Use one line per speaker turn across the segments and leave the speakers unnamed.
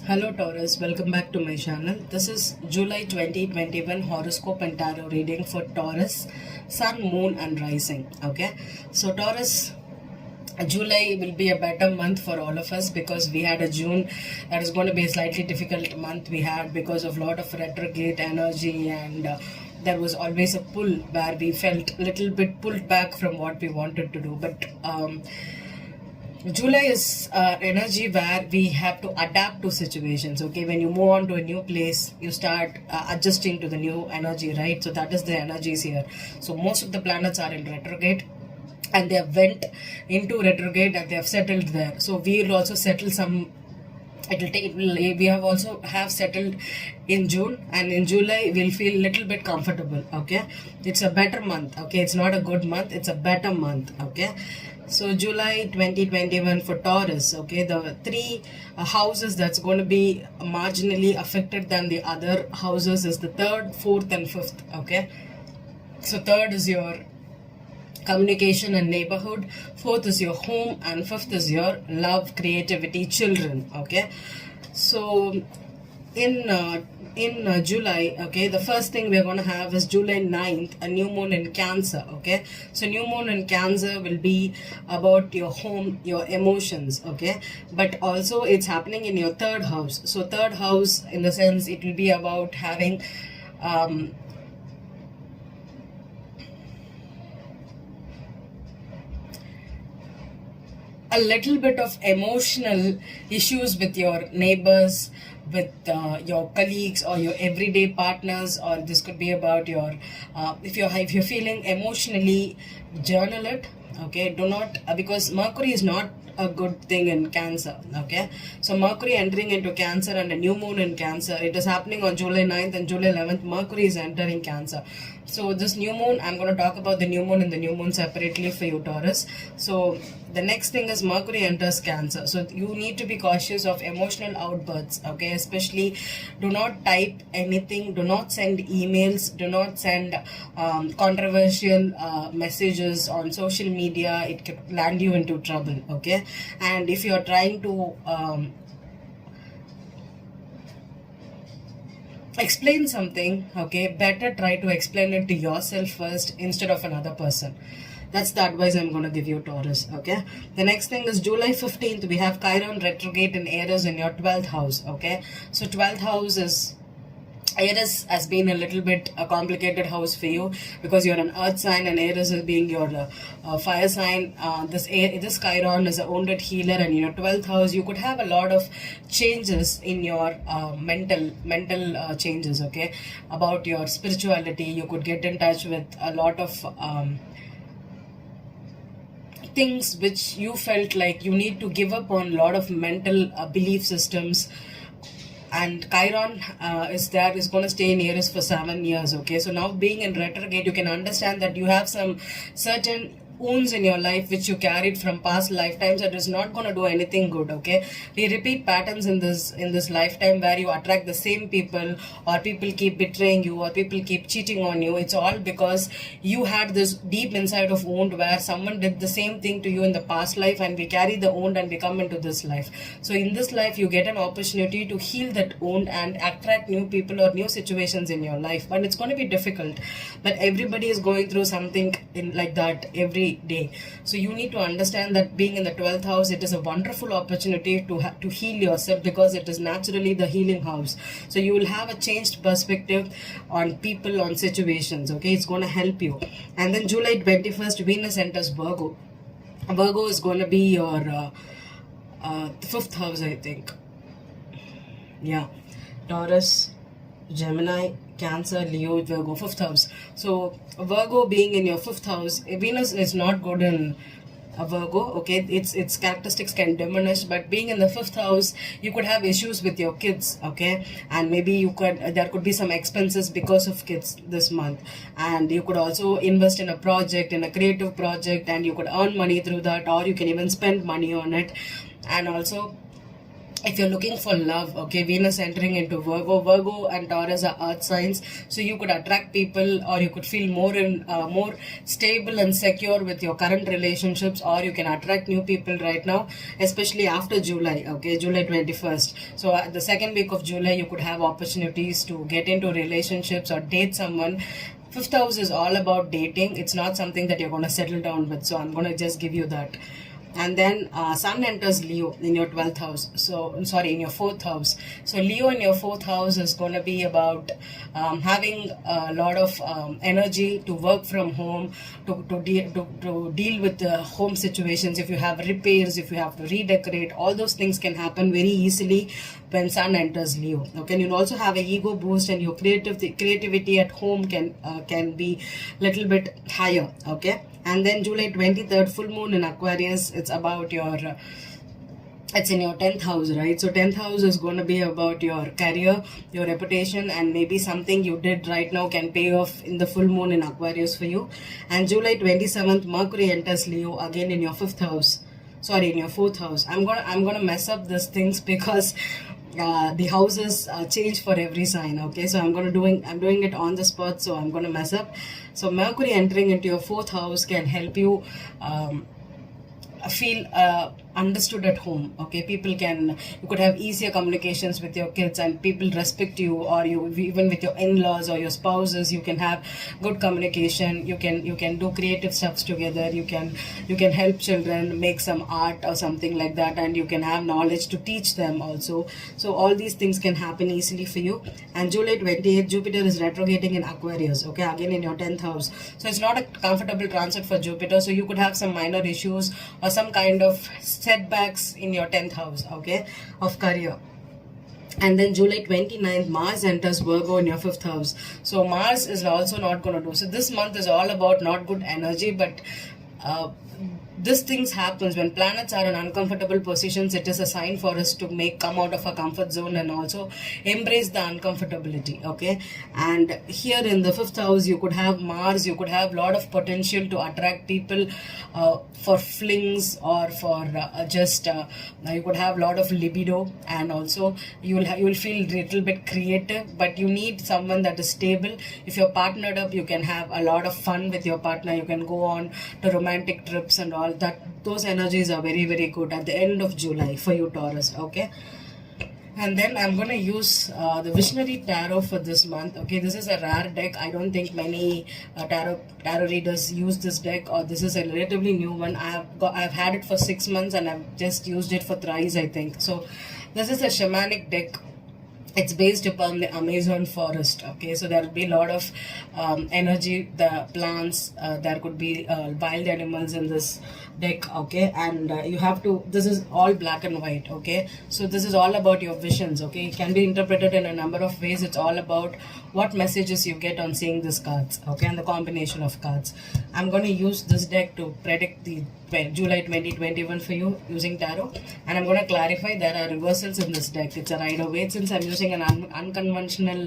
Hello Taurus, welcome back to my channel. This is July 2021 horoscope and tarot reading for Taurus, Sun, Moon and Rising. Okay, so Taurus, July will be a better month for all of us because we had a June that is going to be a slightly difficult month we had because of a lot of retrograde energy and there was always a pull where we felt a little bit pulled back from what we wanted to do. But July is energy where we have to adapt to situations. Okay, when you move on to a new place, you start adjusting to the new energy, right? So that is the energies here. So most of the planets are in retrograde and they have went into retrograde and they have settled there. So we will also settle some. We have also have settled in June, and in July we'll feel a little bit comfortable. Okay, it's a better month. Okay, it's not a good month, it's a better month. Okay, so July 2021 for Taurus. Okay, the three houses that's going to be marginally affected than the other houses is the third, fourth and fifth. Okay, so third is your communication and neighborhood, fourth is your home, and fifth is your love, creativity, children. Okay, so in July, okay, the first thing we're going to have is July 9th, a new moon in Cancer. Okay, so new moon in Cancer will be about your home, your emotions. Okay, but also it's happening in your third house. So third house, in the sense, it will be about having a little bit of emotional issues with your neighbors, with your colleagues or your everyday partners, or this could be about your if you're feeling emotionally, journal it. Okay, do not because Mercury is not a good thing in Cancer. Okay, so Mercury entering into Cancer and a new moon in Cancer, it is happening on July 9th and July 11th. Mercury is entering Cancer. So this new moon, I'm going to talk about the new moon and the new moon separately for you, Taurus. So the next thing is Mercury enters Cancer. So you need to be cautious of emotional outbursts. Okay, especially do not type anything, do not send emails, do not send controversial messages on social media. It could land you into trouble. Okay, and if you're trying to explain something, okay, better try to explain it to yourself first instead of another person. That's the advice I'm going to give you, Taurus. Okay, the next thing is July 15th, we have Chiron retrograde in Aries in your 12th house. Okay, so 12th house is Aries has been a little bit a complicated house for you because you're an earth sign and Aries is being your fire sign. This Chiron is a wounded healer, and in your 12th house you could have a lot of changes in your mental changes. Okay, about your spirituality, you could get in touch with a lot of things which you felt like you need to give up on, a lot of mental belief systems. And Chiron is going to stay in Aries for 7 years. Okay, so now being in retrograde, you can understand that you have some certain wounds in your life which you carried from past lifetimes that is not going to do anything good. Okay, we repeat patterns in this lifetime where you attract the same people, or people keep betraying you, or people keep cheating on you. It's all because you had this deep inside of wound where someone did the same thing to you in the past life, and we carry the wound and we come into this life. So in this life you get an opportunity to heal that wound and attract new people or new situations in your life, but it's going to be difficult. But everybody is going through something in like that every day. So you need to understand that being in the 12th house, it is a wonderful opportunity to heal yourself because it is naturally the healing house. So you will have a changed perspective on people, on situations. Okay, it's going to help you. And then July 21st, Venus enters Virgo. Virgo is going to be your fifth house, I think. Yeah, Taurus, Gemini, Cancer, Leo, Virgo, fifth house. So Virgo being in your fifth house, Venus is not good in a Virgo. Okay, its characteristics can diminish, but being in the fifth house, you could have issues with your kids. Okay, and maybe there could be some expenses because of kids this month, and you could also invest in a project, in a creative project, and you could earn money through that, or you can even spend money on it. And also if you're looking for love, okay, Venus entering into Virgo and Taurus are earth signs, so you could attract people, or you could feel more stable and secure with your current relationships, or you can attract new people right now, especially after July, okay, July 21st. So the second week of July, you could have opportunities to get into relationships or date someone. Fifth house is all about dating. It's not something that you're going to settle down with, so I'm going to just give you that. And then Sun enters Leo in your 12th house, so sorry, in your 4th house. So Leo in your 4th house is going to be about having a lot of energy to work from home, to deal with the home situations. If you have repairs, if you have to redecorate, all those things can happen very easily when Sun enters Leo. Okay, and you'll also have an ego boost, and your creativity at home can be little bit higher. Okay. And then July 23rd, full moon in Aquarius. It's about your, it's in your 10th house, right? So 10th house is going to be about your career, your reputation, and maybe something you did right now can pay off in the full moon in Aquarius for you. And July 27th, Mercury enters Leo again in your 5th house. Sorry, in your 4th house. I'm gonna mess up these things because the houses change for every sign. Okay, so I'm doing it on the spot, so I'm gonna mess up. So Mercury entering into your 4th house can help you feel understood at home. Okay, you could have easier communications with your kids, and people respect you, or you even with your in-laws or your spouses, you can have good communication. You can do creative stuffs together. You can help children make some art or something like that, and you can have knowledge to teach them also. So all these things can happen easily for you. And July 28th, Jupiter is retrograding in Aquarius, okay, again in your 10th house. So it's not a comfortable transit for Jupiter, so you could have some minor issues or some kind of setbacks in your 10th house, okay, of career. And then July 29th, Mars enters Virgo in your 5th house. So Mars is also not going to do. So this month is all about not good energy, but this things happens when planets are in uncomfortable positions. It is a sign for us to come out of our comfort zone and also embrace the uncomfortability. Okay, and here in the 5th house, you could have Mars. You could have a lot of potential to attract people for flings, or for just you could have a lot of libido, and also you will feel a little bit creative, but you need someone that is stable. If you're partnered up, you can have a lot of fun with your partner. You can go on to romantic trips and all that. Those energies are very, very good at the end of July for you, Taurus. Okay, and then I'm going to use the Visionary Tarot for this month. Okay, this is a rare deck. I don't think many tarot readers use this deck, or this is a relatively new one. I've had it for 6 months, and I've just used it for thrice, I think. So this is a shamanic deck. It's based upon the Amazon forest. Okay, so there will be a lot of energy, the plants, there could be wild animals in this deck. Okay, and you have to, this is all black and white. Okay, so this is all about your visions. Okay, it can be interpreted in a number of ways. It's all about what messages you get on seeing these cards. Okay, and the combination of cards. I'm going to use this deck to predict the July 2021 for you using tarot, and I'm going to clarify there are reversals in this deck. It's a Rider-Waite. Since I'm using an unconventional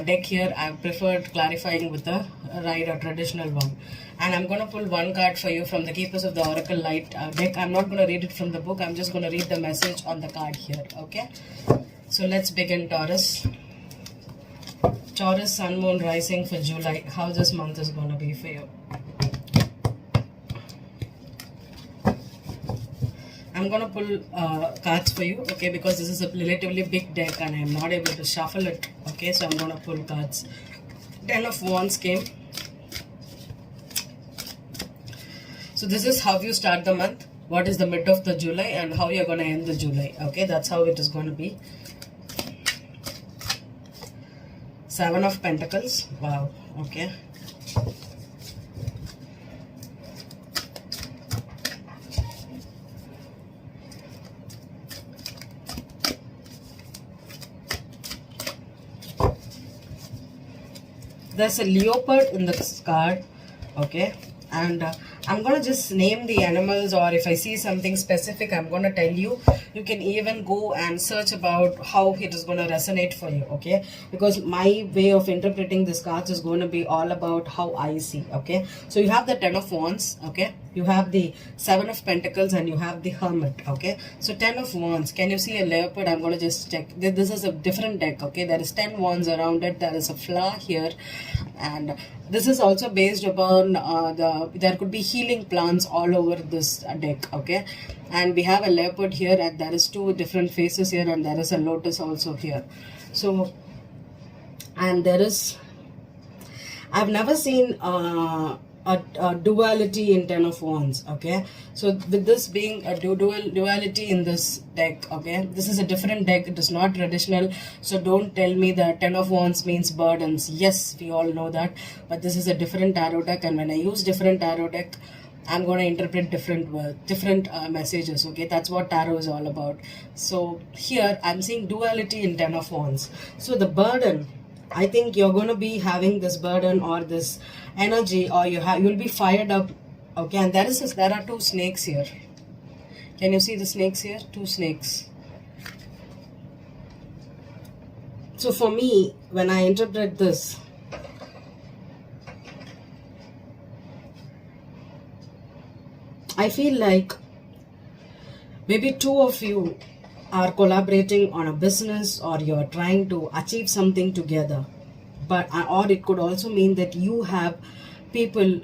deck here, I've preferred clarifying with the Rider traditional one. And I'm going to pull one card for you from the Keepers of the Oracle Light deck. I'm not going to read it from the book. I'm just going to read the message on the card here. Okay, so let's begin. Taurus, Sun, Moon, Rising for July. How this month is going to be for you? I'm going to pull cards for you, okay, because this is a relatively big deck and I'm not able to shuffle it, okay, so I'm going to pull cards. 10 of Wands came. So this is how you start the month, what is the mid of the July, and how you're going to end the July, okay, that's how it is going to be. 7 of Pentacles, wow, okay. There's a leopard in the card, okay, and I'm going to just name the animals, or if I see something specific, I'm going to tell you You can even go and search about how it is going to resonate for you, okay? Because my way of interpreting this cards is going to be all about how I see, okay? So you have the 10 of Wands, okay? You have the 7 of Pentacles and you have the Hermit, okay? So 10 of Wands, can you see a leopard? I'm going to just check. This is a different deck, okay? There is 10 wands around it. There is a flower here, and this is also based upon there could be healing plants all over this deck, okay? And we have a leopard here, and there is 2 different faces here, and there is a lotus also here. So, and there is, I've never seen a duality in 10 of Wands, okay? So with this being a duality in this deck, okay, this is a different deck. It is not traditional, so don't tell me that 10 of Wands means burdens. Yes, we all know that, but this is a different tarot deck, and when I use different tarot deck, I'm going to interpret different messages, okay? That's what tarot is all about. So here I'm seeing duality in 10 of Wands. So the burden, I think you're going to be having this burden or this energy, or you'll be fired up, okay? And there are 2 snakes here. Can you see the snakes here? 2 snakes. So for me, when I interpret this, I feel like maybe 2 of you are collaborating on a business, or you're trying to achieve something together. But or it could also mean that you have people,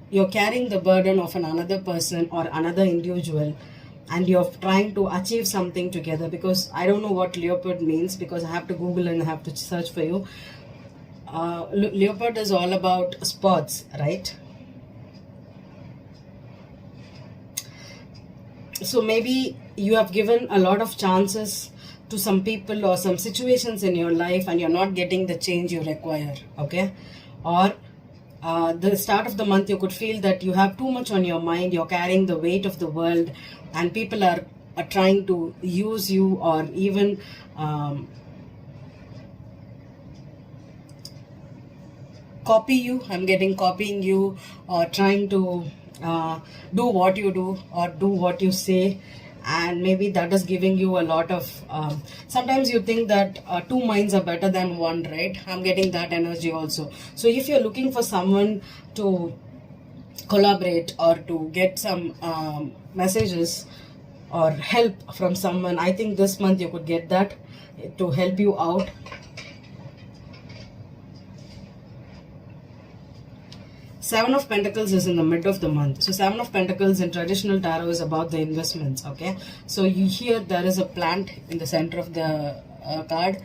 you're carrying the burden of another person or another individual, and you're trying to achieve something together. Because I don't know what leopard means, because I have to Google and I have to search for you. Leopard is all about spots, right? So maybe you have given a lot of chances to some people or some situations in your life, and you're not getting the change you require, okay? Or the start of the month, you could feel that you have too much on your mind, you're carrying the weight of the world, and people are trying to use you, or even copy you. I'm getting copying you, or trying to do what you do or do what you say, and maybe that is giving you a lot of sometimes you think that 2 minds are better than 1, right? I'm getting that energy also. So if you're looking for someone to collaborate or to get some messages or help from someone, I think this month you could get that to help you out. Seven of Pentacles is in the mid of the month. So 7 of Pentacles in traditional tarot is about the investments, okay? So here there is a plant in the center of the card,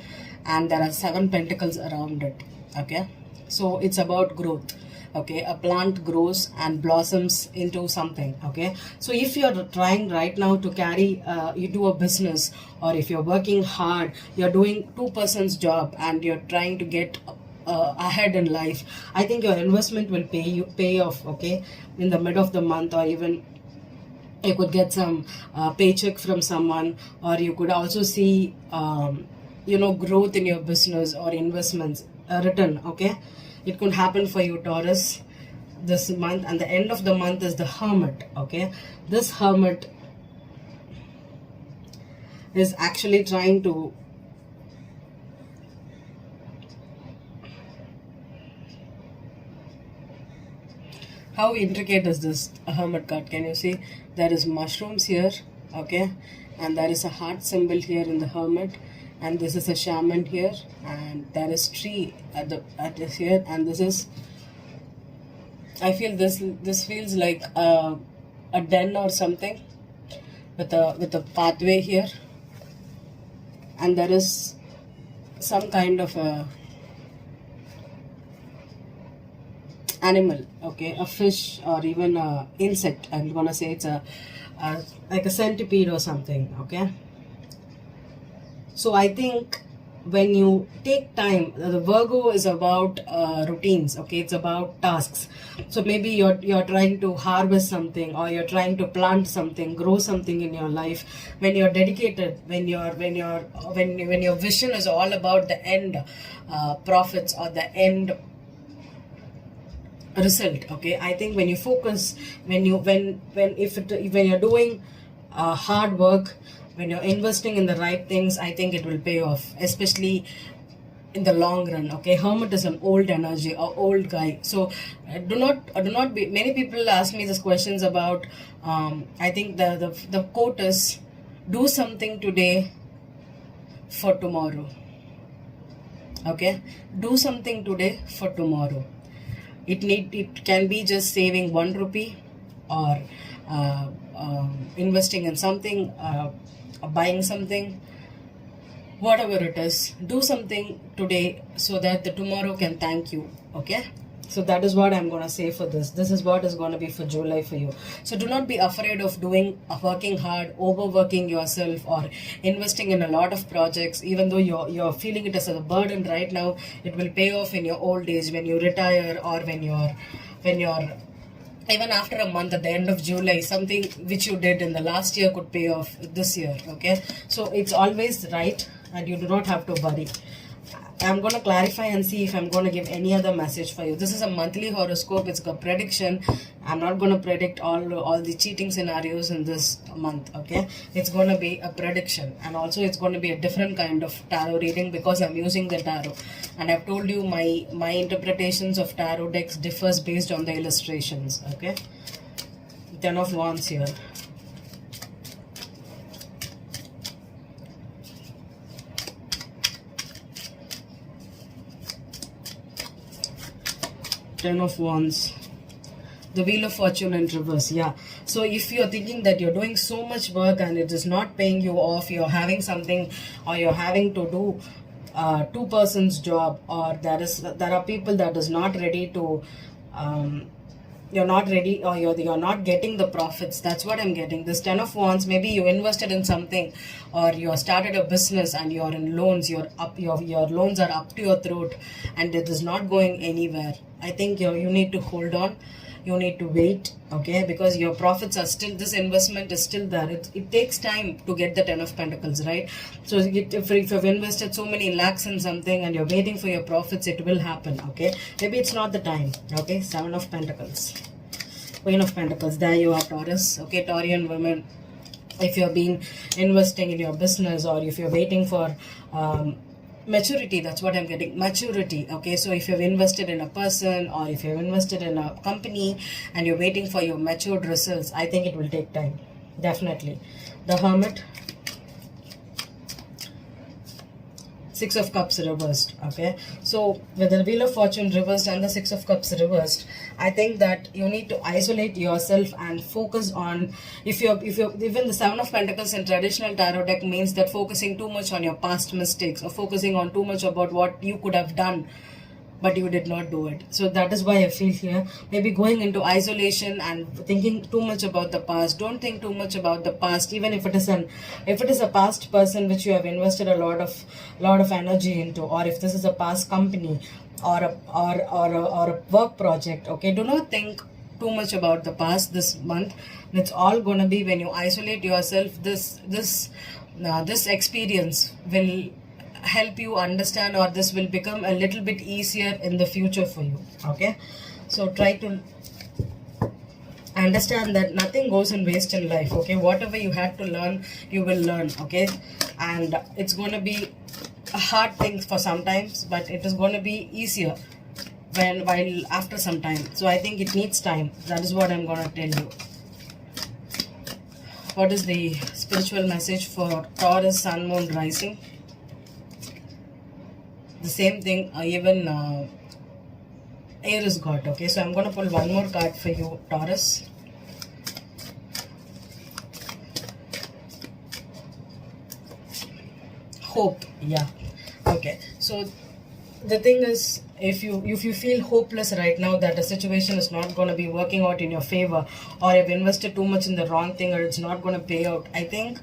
and there are 7 pentacles around it, okay? So it's about growth, okay? A plant grows and blossoms into something, okay? So if you're trying right now to carry, you do a business, or if you're working hard, you're doing 2 persons job, and you're trying to get ahead in life, I think your investment will pay off, okay? In the mid of the month, or even you could get some paycheck from someone, or you could also see growth in your business or investments return, okay? It could happen for you, Taurus, this month. And the end of the month is the Hermit, okay? This Hermit is actually trying to how intricate is this Hermit card? Can you see? There is mushrooms here, okay? And there is a heart symbol here in the Hermit, and this is a shaman here, and there is tree at this here, and this is, I feel this feels like a den or something with a pathway here, and there is some kind of a animal, okay, a fish or even a insect. I'm gonna say it's like a centipede or something, okay? So I think when you take time, the Virgo is about routines, okay? It's about tasks. So maybe you're trying to harvest something, or you're trying to plant something, grow something in your life. When you're dedicated, when your vision is all about the end profits or the end result, okay? I think when you focus, when you're doing hard work, when you're investing in the right things, I think it will pay off, especially in the long run. Okay, hermit is an old energy or old guy, so do not be. Many people ask me these questions about I think the quote is, do something today for tomorrow. Okay, do something today for tomorrow. It can be just saving 1 rupee, or investing in something, buying something, whatever it is. Do something today so that the tomorrow can thank you. Okay, so that is what I'm going to say for this is what is going to be for July for you. So do not be afraid of working hard, overworking yourself, or investing in a lot of projects. Even though you're feeling it as a burden right now, it will pay off in your old age, when you retire, or when you're even after a month at the end of July. Something which you did in the last year could pay off this year. Okay, so it's always right, and you do not have to worry. I'm going to clarify and see if I'm going to give any other message for you. This is a monthly horoscope. It's a prediction. I'm not going to predict all the cheating scenarios in this month. Okay, it's going to be a prediction, and also it's going to be a different kind of tarot reading because I'm using the tarot. And I've told you my interpretations of tarot decks differs based on the illustrations. Okay, 10 of Wands here. Ten of Wands, the Wheel of Fortune in reverse. Yeah, so if you're thinking that you're doing so much work and it is not paying you off, you're having something, or you're having to do two persons job, or there are people that is not ready to you're not ready, or you're not getting the profits. That's what I'm getting. This 10 of Wands, maybe you invested in something, or you started a business and you're in loans, your loans are up to your throat and it is not going anywhere. I think you need to hold on. You need to wait, okay, because your profits are still, this investment is still there. It takes time to get the 10 of Pentacles, right? So if you've invested so many lakhs in something and you're waiting for your profits, it will happen, okay? Maybe it's not the time, okay? 7 of Pentacles, Queen of Pentacles, there you are, Taurus, okay? Taurian women, if you've been investing in your business, or if you're waiting for maturity, that's what I'm getting, maturity. Okay, so if you've invested in a person, or if you've invested in a company and you're waiting for your matured results, I think it will take time, definitely. The Hermit, 6 of Cups reversed. Okay, so with the Wheel of Fortune reversed and the 6 of Cups reversed, I think that you need to isolate yourself and focus on, if you're even the 7 of Pentacles in traditional tarot deck means that focusing too much on your past mistakes, or focusing on too much about what you could have done but you did not do it. So that is why I feel here, maybe going into isolation and thinking too much about the past. Don't think too much about the past, even if it is a past person which you have invested a lot of energy into, or if this is a past company or a work project. Okay, do not think too much about the past this month. It's all gonna be, when you isolate yourself, this experience will help you understand, or this will become a little bit easier in the future for you. Okay, so try to understand that nothing goes in waste in life. Okay, whatever you had to learn, you will learn. Okay, and it's going to be a hard thing for sometimes, but it is going to be easier while after some time. So I think it needs time. That is what I'm going to tell you. What is the spiritual message for Taurus, Sun, Moon, Rising? The same thing, even air is got. Okay, so I'm going to pull one more card for you, Taurus. Hope. Yeah. Okay, so the thing is, if you feel hopeless right now that the situation is not going to be working out in your favor, or you've invested too much in the wrong thing, or it's not going to pay out, I think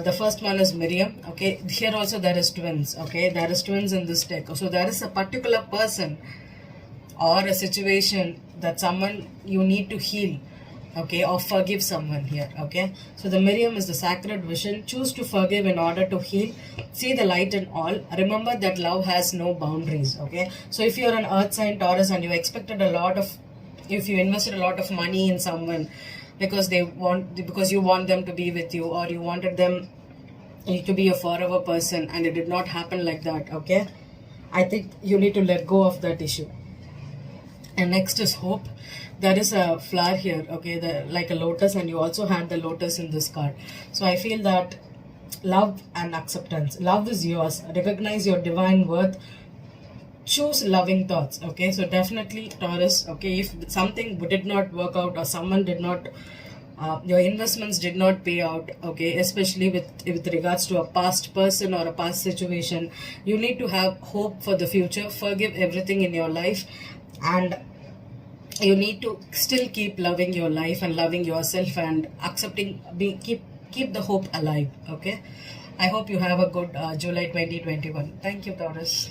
the first one is Miriam. Okay, here also there is twins. Okay, there is twins in this deck. So there is a particular person or a situation that someone you need to heal, okay, or forgive someone here. Okay, so the Miriam is the sacred vision. Choose to forgive in order to heal. See the light in all. Remember that love has no boundaries. Okay, so if you're an earth sign, Taurus, and you expected a lot of, if you invested a lot of money in someone, because you want them to be with you, or you wanted them to be a forever person, and it did not happen like that. Okay, I think you need to let go of that issue. And next is hope. There is a flower here, okay, like a lotus, and you also had the lotus in this card. So I feel that love and acceptance. Love is yours. Recognize your divine worth. Choose loving thoughts. Okay, so definitely Taurus. Okay, if something did not work out, or someone did not, your investments did not pay out, okay, especially with regards to a past person or a past situation, you need to have hope for the future. Forgive everything in your life, and you need to still keep loving your life and loving yourself and accepting, keep the hope alive. Okay, I hope you have a good July 2021. Thank you, Taurus.